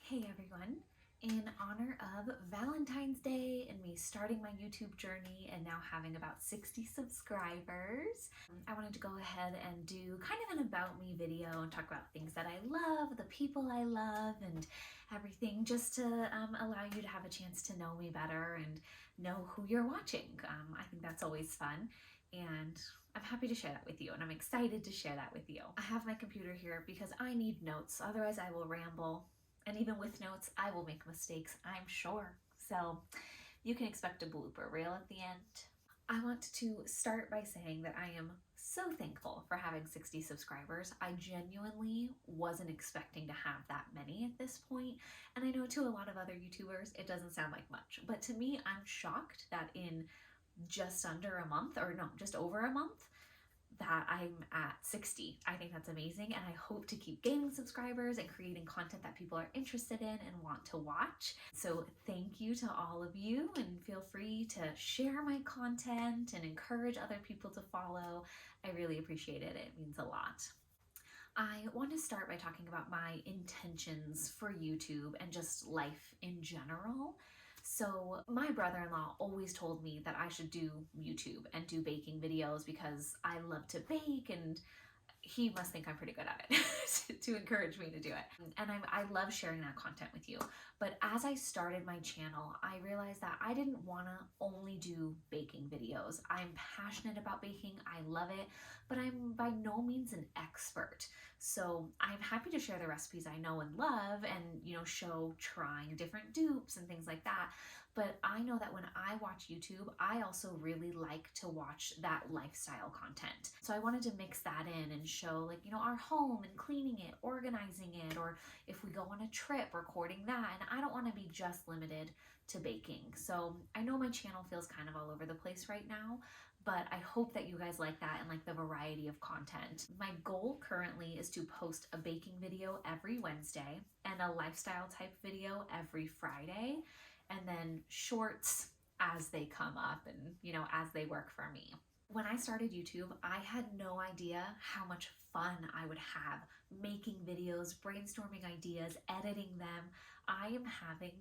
Hey everyone! In honor of Valentine's Day and me starting my YouTube journey and now having about 60 subscribers, I wanted to go ahead and do kind of an about me video and talk about things that I love, the people I love, and everything, just to allow you to have a chance to know me better and know who you're watching. I think that's always fun, and I'm happy to share that with you, and I'm excited to share that with you. I have my computer here because I need notes, otherwise I will ramble. And even with notes, I will make mistakes, I'm sure. So you can expect a blooper reel at the end. I want to start by saying that I am so thankful for having 60 subscribers. I genuinely wasn't expecting to have that many at this point. And I know to a lot of other YouTubers, it doesn't sound like much. But to me, I'm shocked that in just under a month, or no, just over a month, that I'm at 60. I think that's amazing, and I hope to keep gaining subscribers and creating content that people are interested in and want to watch. So thank you to all of you, and feel free to share my content and encourage other people to follow. I really appreciate it. It means a lot. I want to start by talking about my intentions for YouTube and just life in general. So my brother-in-law always told me that I should do YouTube and do baking videos because I love to bake, and he must think I'm pretty good at it to encourage me to do it. And I love sharing that content with you. But as I started my channel, I realized that I didn't want to only do baking videos. I'm passionate about baking, I love it, but I'm by no means an expert. So I'm happy to share the recipes I know and love and, show trying different dupes and things like that. But I know that when I watch YouTube, I also really like to watch that lifestyle content. So I wanted to mix that in and show our home and cleaning it, organizing it, or if we go on a trip, recording that. And I don't want to be just limited to baking. So I know my channel feels kind of all over the place right now, but I hope that you guys like that and like the variety of content. My goal currently is to post a baking video every Wednesday and a lifestyle type video every Friday, and then shorts as they come up and, as they work for me. When I started YouTube, I had no idea how much fun I would have making videos, brainstorming ideas, editing them. I am having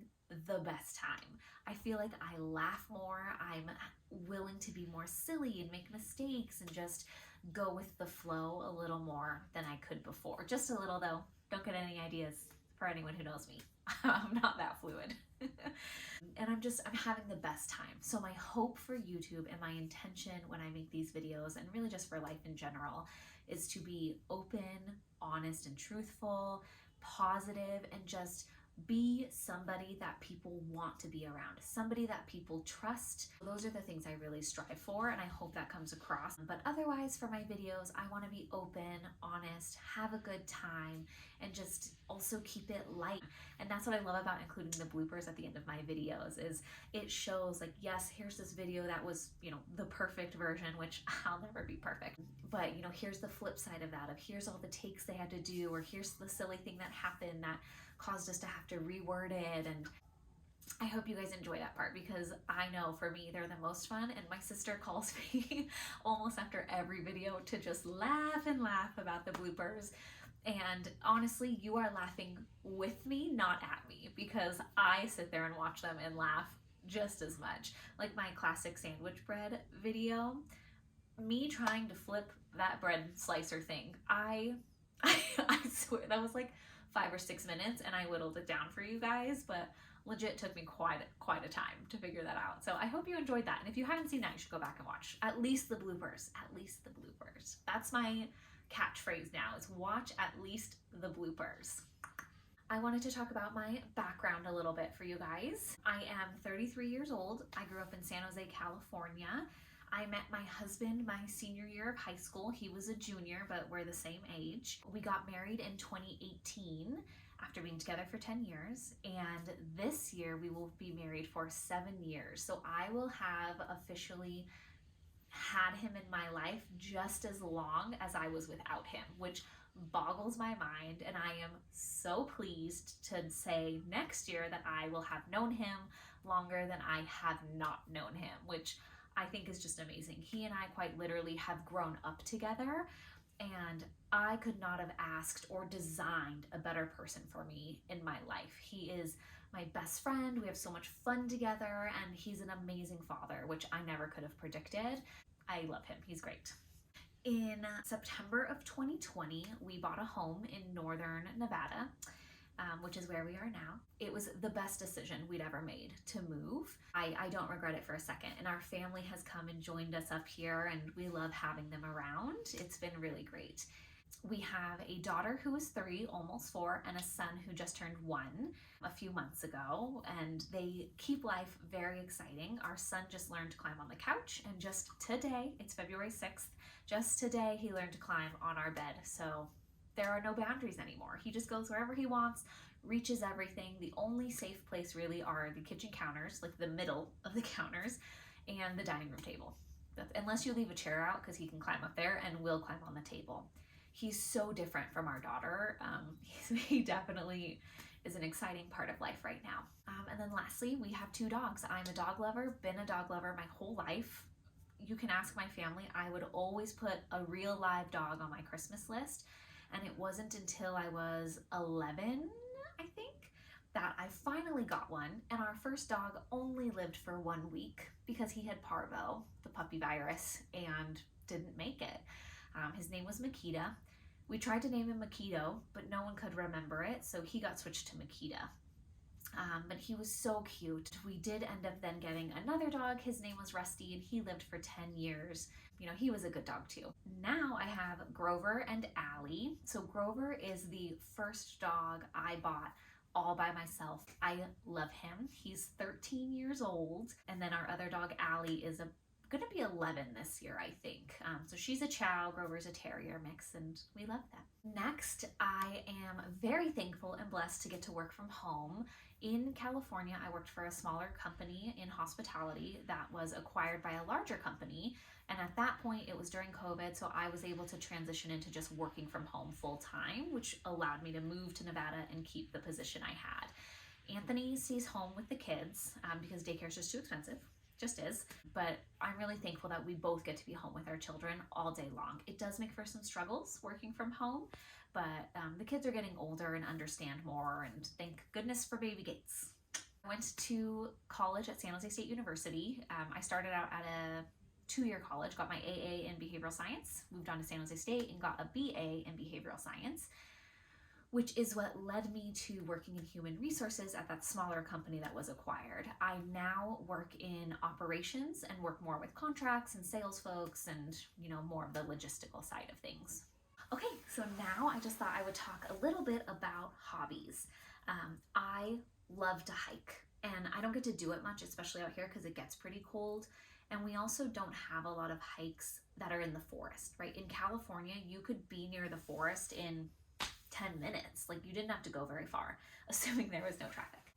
the best time. I feel like I laugh more. I'm willing to be more silly and make mistakes and just go with the flow a little more than I could before. Just a little though. Don't get any ideas for anyone who knows me. I'm not that fluid. And I'm having the best time. So my hope for YouTube and my intention when I make these videos, and really just for life in general, is to be open, honest, and truthful, positive, and just be somebody that people want to be around, somebody that people trust. Those are the things I really strive for, and I hope that comes across. But otherwise, for my videos, I want to be open, honest, have a good time, and just also keep it light. And that's what I love about including the bloopers at the end of my videos, is it shows yes, here's this video that was, the perfect version, which I'll never be perfect. But, here's the flip side of that, of here's all the takes they had to do, or here's the silly thing that happened that caused us to have to reword it. And I hope you guys enjoy that part, because I know for me they're the most fun, and my sister calls me almost after every video to just laugh and laugh about the bloopers. And honestly, you are laughing with me, not at me, because I sit there and watch them and laugh just as much. Like my classic sandwich bread video, me trying to flip that bread slicer thing, I swear that was 5 or 6 minutes, and I whittled it down for you guys, but legit took me quite a time to figure that out. So I hope you enjoyed that, and if you haven't seen that, you should go back and watch at least the bloopers. At least the bloopers. That's my catchphrase now, is watch at least the bloopers. I wanted to talk about my background a little bit for you guys. I am 33 years old. I grew up in San Jose, California. I met my husband my senior year of high school. He was a junior, but we're the same age. We got married in 2018 after being together for 10 years. And this year we will be married for 7 years. So I will have officially had him in my life just as long as I was without him, which boggles my mind. And I am so pleased to say next year that I will have known him longer than I have not known him, which I think is just amazing. He and I quite literally have grown up together, And I could not have asked or designed a better person for me in my life. He is my best friend. We have so much fun together, and he's an amazing father, which I never could have predicted. I love him. He's great. In September of 2020, we bought a home in northern Nevada, which is where we are now. It was the best decision we'd ever made to move. I don't regret it for a second. And our family has come and joined us up here, and we love having them around. It's been really great. We have a daughter who is 3, almost 4, and a son who just turned 1 a few months ago, and they keep life very exciting. Our son just learned to climb on the couch, and just today, it's February 6th, just today he learned to climb on our bed. So there are no boundaries anymore. He just goes wherever he wants, reaches everything. The only safe place really are the kitchen counters, like the middle of the counters, and the dining room table. Unless you leave a chair out, because he can climb up there and will climb on the table. He's so different from our daughter. He definitely is an exciting part of life right now. And then lastly, we have 2 dogs. I'm a dog lover, been a dog lover my whole life. You can ask my family. I would always put a real live dog on my Christmas list. And it wasn't until I was 11, I think, that I finally got one. And our first dog only lived for 1 week because he had parvo, the puppy virus, and didn't make it. His name was Makita. We tried to name him Makito, but no one could remember it, so he got switched to Makita. But he was so cute. We did end up then getting another dog. His name was Rusty, and he lived for 10 years. You know, he was a good dog too. Now I have Grover and Allie. So Grover is the first dog I bought all by myself. I love him. He's 13 years old. And then our other dog, Allie, is gonna be 11 this year, I think. So she's a chow, Grover's a terrier mix, and we love them. Next, I am very thankful and blessed to get to work from home. In California, I worked for a smaller company in hospitality that was acquired by a larger company. And at that point, it was during COVID, so I was able to transition into just working from home full time, which allowed me to move to Nevada and keep the position I had. Anthony stays home with the kids because daycare is just too expensive. Just is. But I'm really thankful that we both get to be home with our children all day long. It does make for some struggles working from home, but the kids are getting older and understand more, and thank goodness for baby gates. I went to college at San Jose State University. I started out at a 2-year college, got my AA in behavioral science, moved on to San Jose State and got a BA in behavioral science, which is what led me to working in human resources at that smaller company that was acquired. I now work in operations and work more with contracts and sales folks and, you know, more of the logistical side of things. Okay, so now I just thought I would talk a little bit about hobbies. I love to hike, and I don't get to do it much, especially out here because it gets pretty cold. And we also don't have a lot of hikes that are in the forest, right? In California, you could be near the forest in 10 minutes. Like, you didn't have to go very far, assuming there was no traffic.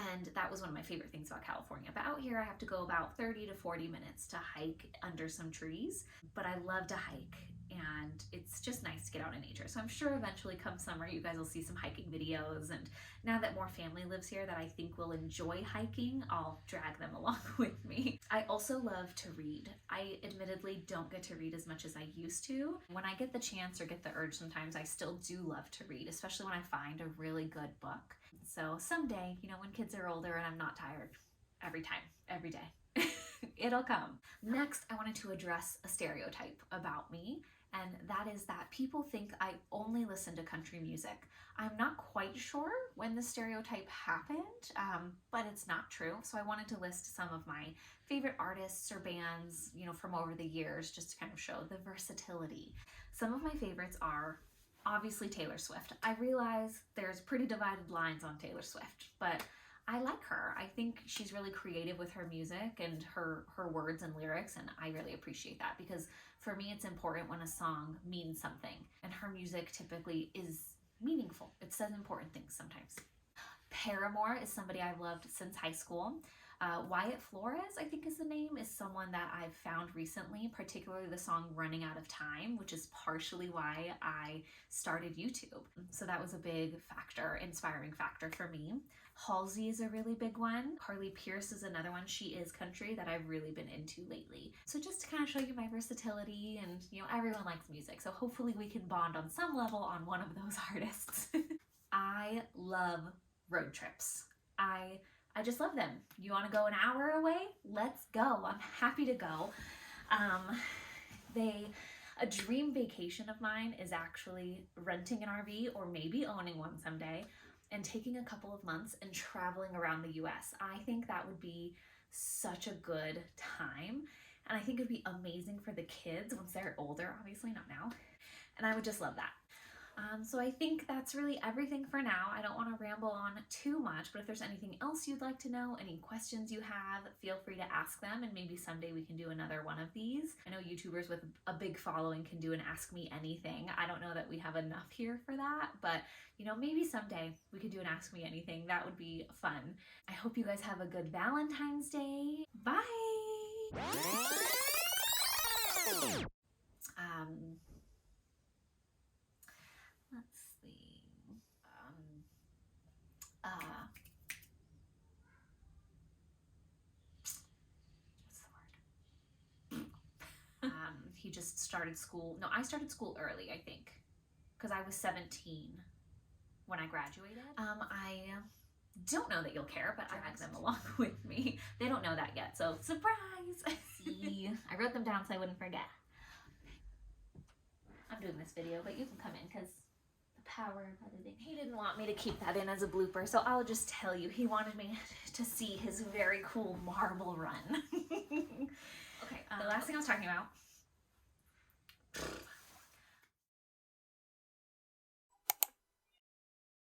And that was one of my favorite things about California. But out here, I have to go about 30 to 40 minutes to hike under some trees. But I love to hike, and it's just nice to get out in nature. So I'm sure eventually come summer, you guys will see some hiking videos. And now that more family lives here that I think will enjoy hiking, I'll drag them along with me. I also love to read. I admittedly don't get to read as much as I used to. When I get the chance or get the urge sometimes, I still do love to read, especially when I find a really good book. So someday, you know, when kids are older and I'm not tired every day, it'll come. Next, I wanted to address a stereotype about me, and that is that people think I only listen to country music. I'm not quite sure when the stereotype happened, but it's not true. So I wanted to list some of my favorite artists or bands, you know, from over the years, just to kind of show the versatility. Some of my favorites are obviously Taylor Swift. I realize there's pretty divided lines on Taylor Swift, but I like her. I think she's really creative with her music and her words and lyrics, and I really appreciate that because for me it's important when a song means something, and her music typically is meaningful. It says important things sometimes. Paramore is somebody I've loved since high school. Wyatt Flores, I think is the name, is someone that I've found recently, particularly the song Running Out of Time, which is partially why I started YouTube. So that was a big factor, inspiring factor for me. Halsey is a really big one. Carly Pierce is another one. She is country that I've really been into lately. So just to kind of show you my versatility, and everyone likes music, so hopefully we can bond on some level on one of those artists. I love road trips. I just love them. You want to go an hour away? Let's go. I'm happy to go. A dream vacation of mine is actually renting an RV, or maybe owning one someday, and taking a couple of months and traveling around the US. I think that would be such a good time. And I think it would be amazing for the kids once they're older, obviously not now. And I would just love that. So I think that's really everything for now. I don't want to ramble on too much, but if there's anything else you'd like to know, any questions you have, feel free to ask them, and maybe someday we can do another one of these. I know YouTubers with a big following can do an Ask Me Anything. I don't know that we have enough here for that, but maybe someday we could do an Ask Me Anything. That would be fun. I hope you guys have a good Valentine's Day. Bye! Let's see. What's the word? He just started school. No, I started school early, I think, because I was 17 when I graduated. I don't know that you'll care, but I drag them along with me. They don't know that yet, so surprise! See, I wrote them down so I wouldn't forget. I'm doing this video, but you can come in because the power of editing. He didn't want me to keep that in as a blooper, so I'll just tell you. He wanted me to see his very cool marble run. Okay, the last thing I was talking about